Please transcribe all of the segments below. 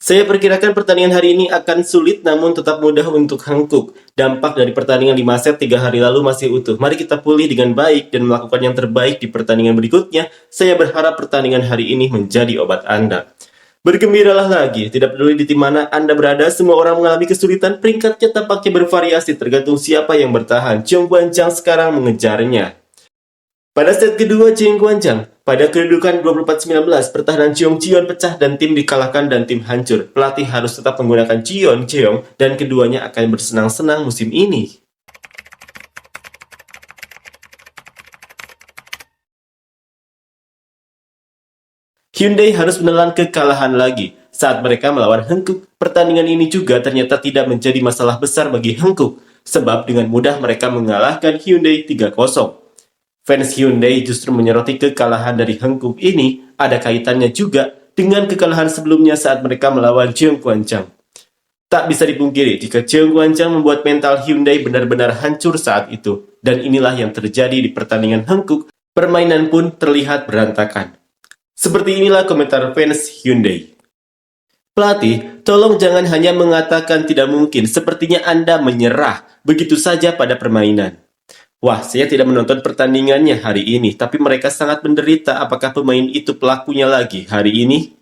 Saya perkirakan pertandingan hari ini akan sulit namun tetap mudah untuk Hankook. Dampak dari pertandingan 5 set 3 hari lalu masih utuh. Mari kita pulih dengan baik dan melakukan yang terbaik di pertandingan berikutnya. Saya berharap pertandingan hari ini menjadi obat Anda. Bergembiralah lagi, tidak peduli di tim mana Anda berada, semua orang mengalami kesulitan, peringkatnya tampaknya bervariasi tergantung siapa yang bertahan. Cheong Guanchang sekarang mengejarnya. Pada set kedua Cheong Guanchang, pada kedudukan 24-19, pertahanan Cheong Cheon pecah dan tim dikalahkan dan tim hancur. Pelatih harus tetap menggunakan Cheon Cheong dan keduanya akan bersenang-senang musim ini. Hyundai harus menelan kekalahan lagi. Saat mereka melawan Hankook, pertandingan ini juga ternyata tidak menjadi masalah besar bagi Hankook, sebab dengan mudah mereka mengalahkan Hyundai 3-0. Fans Hyundai justru menyoroti kekalahan dari Hankook ini ada kaitannya juga dengan kekalahan sebelumnya saat mereka melawan Cheong Guanchang. Tak bisa dipungkiri jika Cheong Guanchang membuat mental Hyundai benar-benar hancur saat itu, dan inilah yang terjadi di pertandingan Hankook, permainan pun terlihat berantakan. Seperti inilah komentar fans Hyundai. Pelatih, tolong jangan hanya mengatakan tidak mungkin, sepertinya Anda menyerah begitu saja pada permainan. Wah, saya tidak menonton pertandingannya hari ini, tapi mereka sangat menderita. Apakah pemain itu pelakunya lagi hari ini?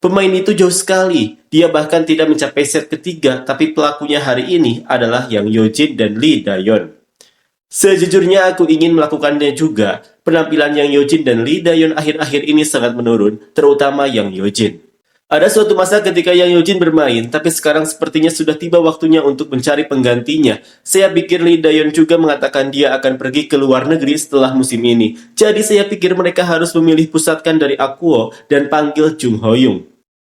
Pemain itu jauh sekali, dia bahkan tidak mencapai set ketiga, tapi pelakunya hari ini adalah Yang Yojin dan Lee Dayon. Sejujurnya aku ingin melakukannya juga. Penampilan Yang Yojin dan Lee Dayon akhir-akhir ini sangat menurun, terutama Yang Yojin. Ada suatu masa ketika Yang Yojin bermain, tapi sekarang sepertinya sudah tiba waktunya untuk mencari penggantinya. Saya pikir Lee Dayon juga mengatakan dia akan pergi ke luar negeri setelah musim ini. Jadi saya pikir mereka harus memilih pusatkan dari Akuo dan panggil Jung Ho-young.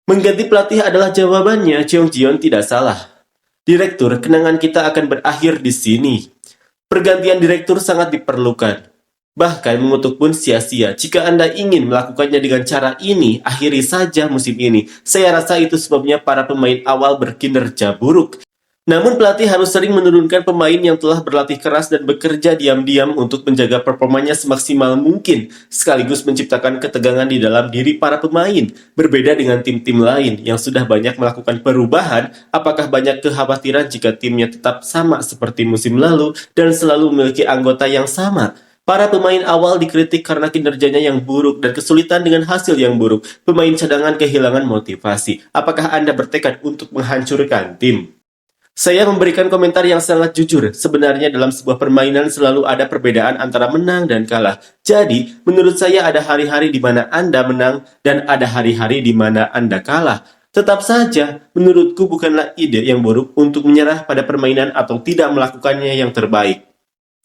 Mengganti pelatih adalah jawabannya, Cheong Jion tidak salah. Direktur, kenangan kita akan berakhir di sini. Pergantian direktur sangat diperlukan. Bahkan mengutuk pun sia-sia. Jika Anda ingin melakukannya dengan cara ini, akhiri saja musim ini. Saya rasa itu sebabnya para pemain awal berkinerja buruk. Namun pelatih harus sering menurunkan pemain yang telah berlatih keras dan bekerja diam-diam untuk menjaga performanya semaksimal mungkin, sekaligus menciptakan ketegangan di dalam diri para pemain. Berbeda dengan tim-tim lain yang sudah banyak melakukan perubahan, apakah banyak kekhawatiran jika timnya tetap sama seperti musim lalu dan selalu memiliki anggota yang sama? Para pemain awal dikritik karena kinerjanya yang buruk dan kesulitan dengan hasil yang buruk. Pemain cadangan kehilangan motivasi. Apakah Anda bertekad untuk menghancurkan tim? Saya memberikan komentar yang sangat jujur. Sebenarnya dalam sebuah permainan selalu ada perbedaan antara menang dan kalah. Jadi, menurut saya ada hari-hari di mana Anda menang dan ada hari-hari di mana Anda kalah. Tetap saja, menurutku bukanlah ide yang buruk untuk menyerah pada permainan atau tidak melakukannya yang terbaik.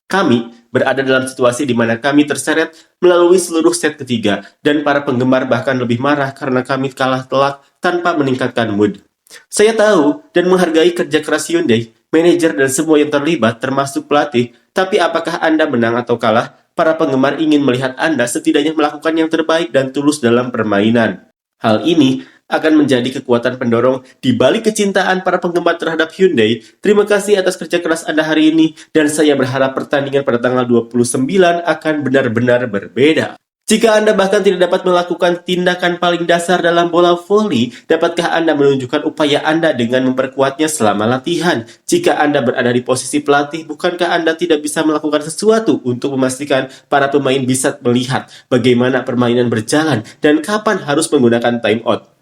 Kami berada dalam situasi di mana kami terseret melalui seluruh set ketiga, dan para penggemar bahkan lebih marah karena kami kalah telak tanpa meningkatkan mood. Saya tahu dan menghargai kerja keras Hyundai, manajer dan semua yang terlibat termasuk pelatih, tapi apakah Anda menang atau kalah? Para penggemar ingin melihat Anda setidaknya melakukan yang terbaik dan tulus dalam permainan. Hal ini akan menjadi kekuatan pendorong di balik kecintaan para penggemar terhadap Hyundai. Terima kasih atas kerja keras Anda hari ini, dan saya berharap pertandingan pada tanggal 29 akan benar-benar berbeda. Jika Anda bahkan tidak dapat melakukan tindakan paling dasar dalam bola voli, dapatkah Anda menunjukkan upaya Anda dengan memperkuatnya selama latihan? Jika Anda berada di posisi pelatih, bukankah Anda tidak bisa melakukan sesuatu untuk memastikan para pemain bisa melihat bagaimana permainan berjalan dan kapan harus menggunakan time out?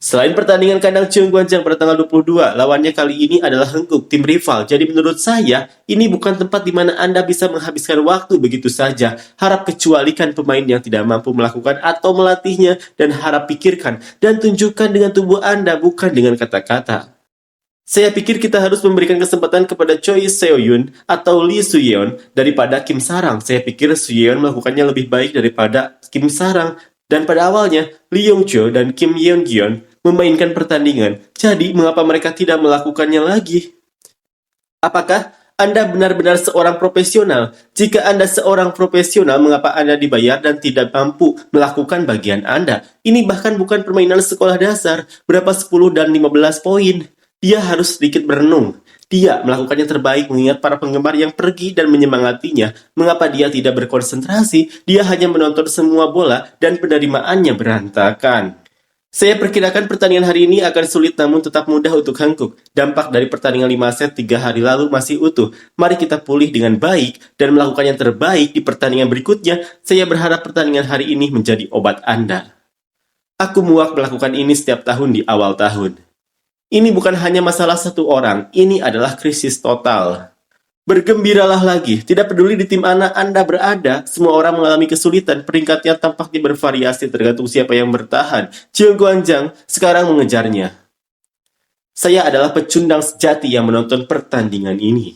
Selain pertandingan kandang Cheong Guanchang pada tanggal 22, lawannya kali ini adalah Hankook, tim rival. Jadi menurut saya, ini bukan tempat di mana Anda bisa menghabiskan waktu begitu saja. Harap kecualikan pemain yang tidak mampu melakukan atau melatihnya, dan harap pikirkan dan tunjukkan dengan tubuh Anda, bukan dengan kata-kata. Saya pikir kita harus memberikan kesempatan kepada Choi Seo-yun atau Lee Soo-yeon daripada Kim Sarang. Saya pikir Soo-yeon melakukannya lebih baik daripada Kim Sarang. Dan pada awalnya, Lee Yong-jo dan Kim Yeon-gyeon memainkan pertandingan. Jadi, mengapa mereka tidak melakukannya lagi? Apakah Anda benar-benar seorang profesional? Jika Anda seorang profesional, mengapa Anda dibayar dan tidak mampu melakukan bagian Anda? Ini bahkan bukan permainan sekolah dasar. Berapa 10 dan 15 poin? Dia harus sedikit berenung. Dia melakukan yang terbaik mengingat para penggemar yang pergi dan menyemangatinya. Mengapa dia tidak berkonsentrasi? Dia hanya menonton semua bola dan penerimaannya berantakan. Saya perkirakan pertandingan hari ini akan sulit namun tetap mudah untuk Hankook. Dampak dari pertandingan 5 set 3 hari lalu masih utuh. Mari kita pulih dengan baik dan melakukan yang terbaik di pertandingan berikutnya. Saya berharap pertandingan hari ini menjadi obat Anda. Aku muak melakukan ini setiap tahun di awal tahun. Ini bukan hanya masalah satu orang, ini adalah krisis total. Bergembiralah lagi, tidak peduli di tim mana Anda berada, semua orang mengalami kesulitan, peringkatnya tampaknya bervariasi tergantung siapa yang bertahan. Jiang Guanzhang sekarang mengejarnya. Saya adalah pecundang sejati yang menonton pertandingan ini.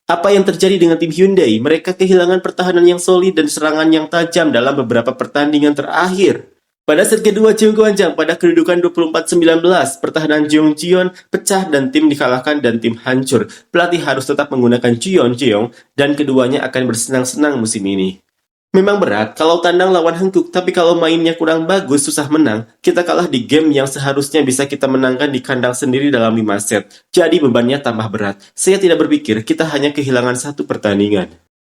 Apa yang terjadi dengan tim Hyundai? Mereka kehilangan pertahanan yang solid dan serangan yang tajam dalam beberapa pertandingan terakhir. Pada set kedua Jiang Guanzhang pada kedudukan 24-19, pertahanan Jeong Jeon pecah dan tim dikalahkan dan tim hancur. Pelatih harus tetap menggunakan Jeong dan keduanya akan bersenang-senang musim ini. Memang berat kalau tandang lawan Hankook, tapi kalau mainnya kurang bagus, susah menang. Kita kalah di game yang seharusnya bisa kita menangkan di kandang sendiri dalam 5 set. Jadi bebannya tambah berat. Saya tidak berpikir kita hanya kehilangan satu pertandingan.